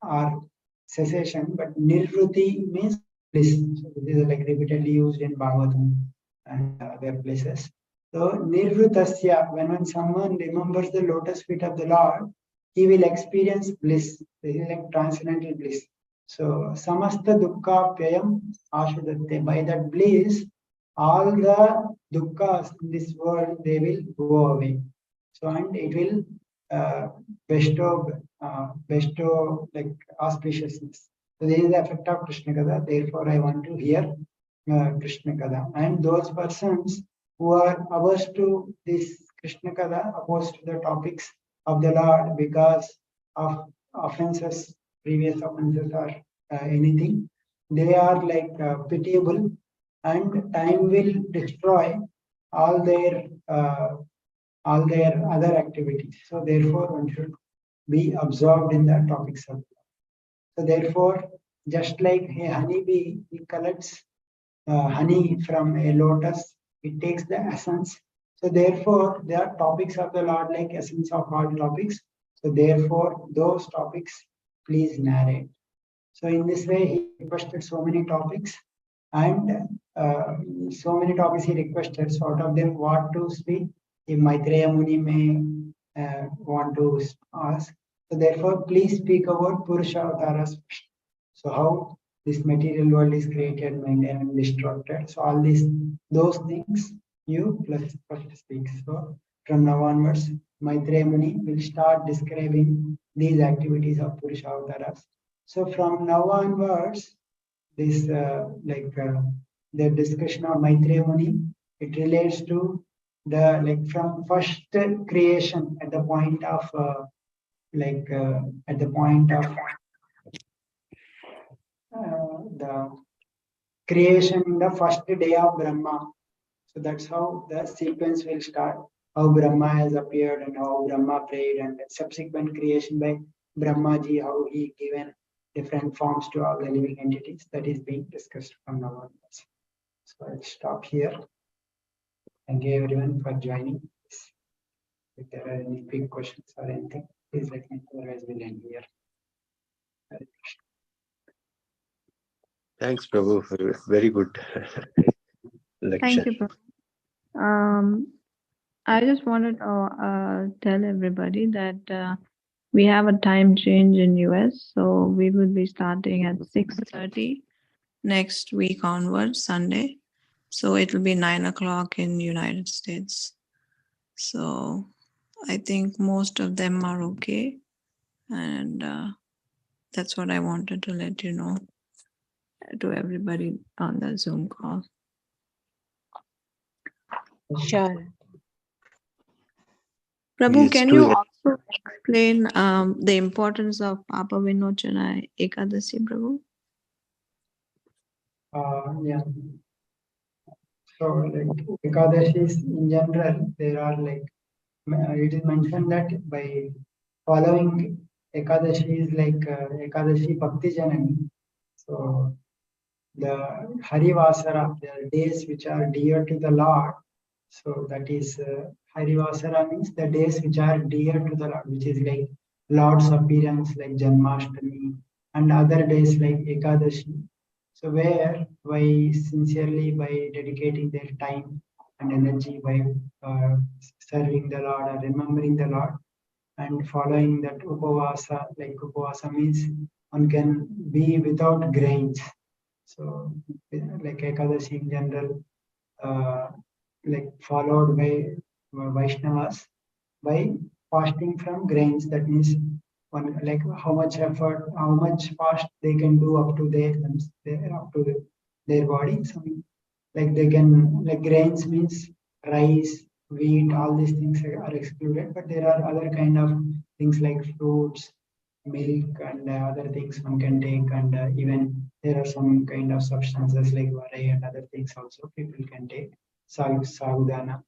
or cessation, but nirvruti means bliss. So this is like repeatedly used in Bhagavatam and other places. So nirvrutasya, when someone remembers the lotus feet of the Lord, he will experience bliss. This is like transcendental bliss. So samasta dukkha pyayam ashudatte. By that bliss, all the dukkha's in this world, they will go away. So and it will bestow like auspiciousness. So this is the effect of Krishna Katha. Therefore, I want to hear Krishna Katha. And those persons who are averse to this Krishna Katha, opposed to the topics of the Lord because of offenses, previous offenses or anything, they are like pitiable, and time will destroy all their other activities. So therefore, one should be absorbed in the topics of life. So therefore, just like a honeybee, he collects honey from a lotus, it takes the essence. So therefore, there are topics of the Lord like essence of all topics. So therefore, those topics, please narrate. So in this way, he requested so many topics, and so many topics he requested. So out of them, what to speak, if Maitreya Muni may want to ask. So therefore, please speak about Purusha Avataras. So how this material world is created, maintained, and destructed. So all those things you plus first speak. So from now onwards, Maitreya Muni will start describing these activities of Purusha Avataras. So from now onwards, this the discussion of Maitreya Muni, it relates to the from first creation at the point of at the point of the creation in the first day of Brahma. So that's how the sequence will start. How Brahma has appeared and how Brahma prayed, and subsequent creation by Brahmaji, how he given different forms to all the living entities. That is being discussed from now onwards. So I'll stop here. Thank you everyone for joining. If there are any big questions or anything, please let me know. Otherwise, we'll end here. Thanks, Prabhu, for a very good lecture. Thank you, Prabhu. I just wanted to tell everybody that we have a time change in US, so we will be starting at 6:30 next week onwards, Sunday. So it will be 9 o'clock in United States. So I think most of them are okay, and that's what I wanted to let you know to everybody on the Zoom call. Sure. Prabhu, Yes, can to you the- also explain the importance of Papa Vinochana Ekadasi, Prabhu? Yeah. So like Ekadashis in general, there are it is mentioned that by following Ekadashi is Ekadashi Bhakti Janani. So the Harivasara, the days which are dear to the Lord. So that is Harivasara means the days which are dear to the Lord, which is like Lord's appearance, like Janmashtami, and other days like Ekadashi. So where by sincerely by dedicating their time and energy by serving the Lord or remembering the Lord and following that upavasa, like upavasa means one can be without grains. So like Ekadashi in general, like followed by Vaishnavas by fasting from grains. That means one like how much effort, how much fast they can do up to their body. So like they can like grains means rice, wheat, all these things are excluded, but there are other kind of things like fruits, milk, and other things one can take, and even there are some kind of substances like varai and other things also people can take, sagudana.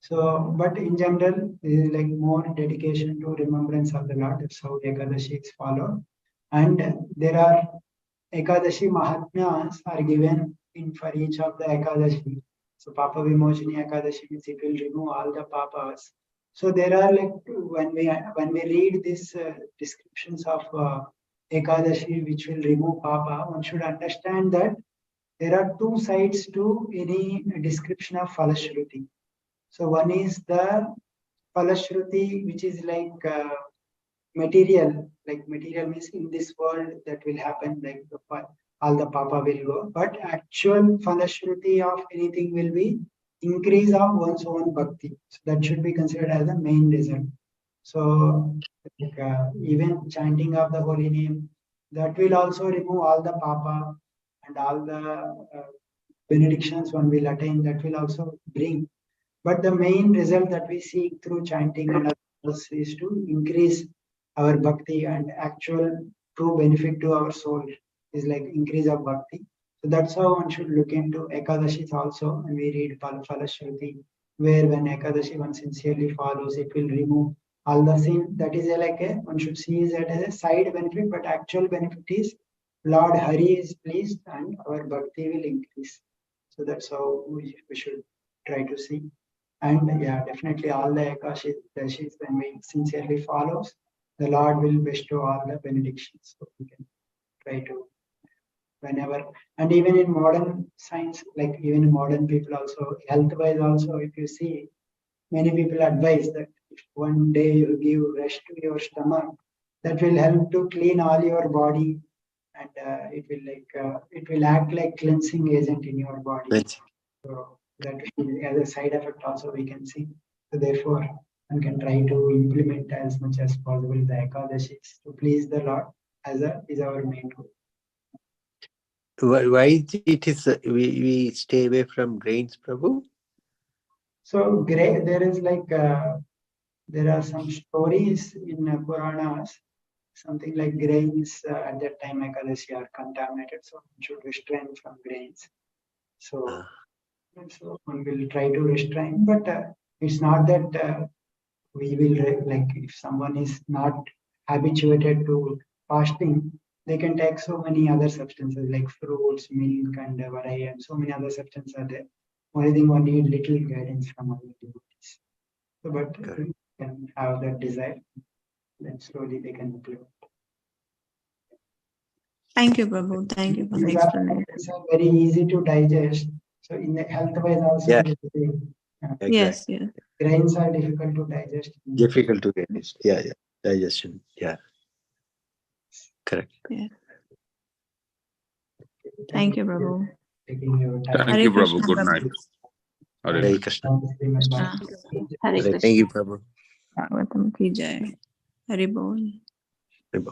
So, but in general, there is like more dedication to remembrance of the Lord. That's how Ekadashi is followed. And there are Ekadashi Mahatmyas are given in for each of the Ekadashi. So Papa Vimochini Ekadashi means it will remove all the papas. So there are like when we read these descriptions of Ekadashi which will remove papa, one should understand that there are two sides to any description of Falashruti. So one is the Falashruti, which is material, like material means in this world that will happen, like all the papa will go. But actual Falashruti of anything will be increase of one's own bhakti. So that should be considered as the main result. So even chanting of the holy name, that will also remove all the papa and all the benedictions one will attain, that will also bring. But the main result that we seek through chanting and others is to increase our bhakti, and actual true benefit to our soul is like increase of bhakti. So that's how one should look into Ekadashis also. And we read Falashruti, where when Ekadashi one sincerely follows, it will remove all the sin. That is one should see that as a side benefit, but actual benefit is Lord Hari is pleased and our bhakti will increase. So that's how we should try to see. And yeah, definitely all the Ekadashis, when we sincerely follows, the Lord will bestow all the benedictions. So we can try to whenever, and even in modern science, like even in modern people also, health-wise also, if you see, many people advise that if one day you give rest to your stomach, that will help to clean all your body, and it will act like cleansing agent in your body. Right. So that will, as a side effect also we can see. So therefore, one can try to implement as much as possible the Ekadashis to please the Lord is our main goal. Why it is we stay away from grains, Prabhu? So there is there are some stories in Puranas, something like grains at that time Ekadashi are contaminated, so one should restrain from grains. So, so one will try to restrain, but it's not that we will like if someone is not habituated to fasting, they can take so many other substances like fruits, milk, and varai, and so many other substances are there. Only thing one need little guidance from other devotees. So, but Correct. can have that desire, then slowly they can implement. Thank you, Prabhu. Thank you for the These explanation. are very easy to digest. So in the health-wise also, Yeah. it is very, Exactly. Yes, yes. grains are difficult to digest. Difficult to get it. Yeah, yeah. Digestion. Yeah. Correct. Thank you, Prabhu. Taking your time. Thank you, Hare Prabhu. Krishna, Good Prabhu. night. Hare Hare Krishna. Krishna. Srimad Krishna. Bhagavatam. Hare Thank Krishna. you, Prabhu. Bhagavatam ki jai. Hari Bol.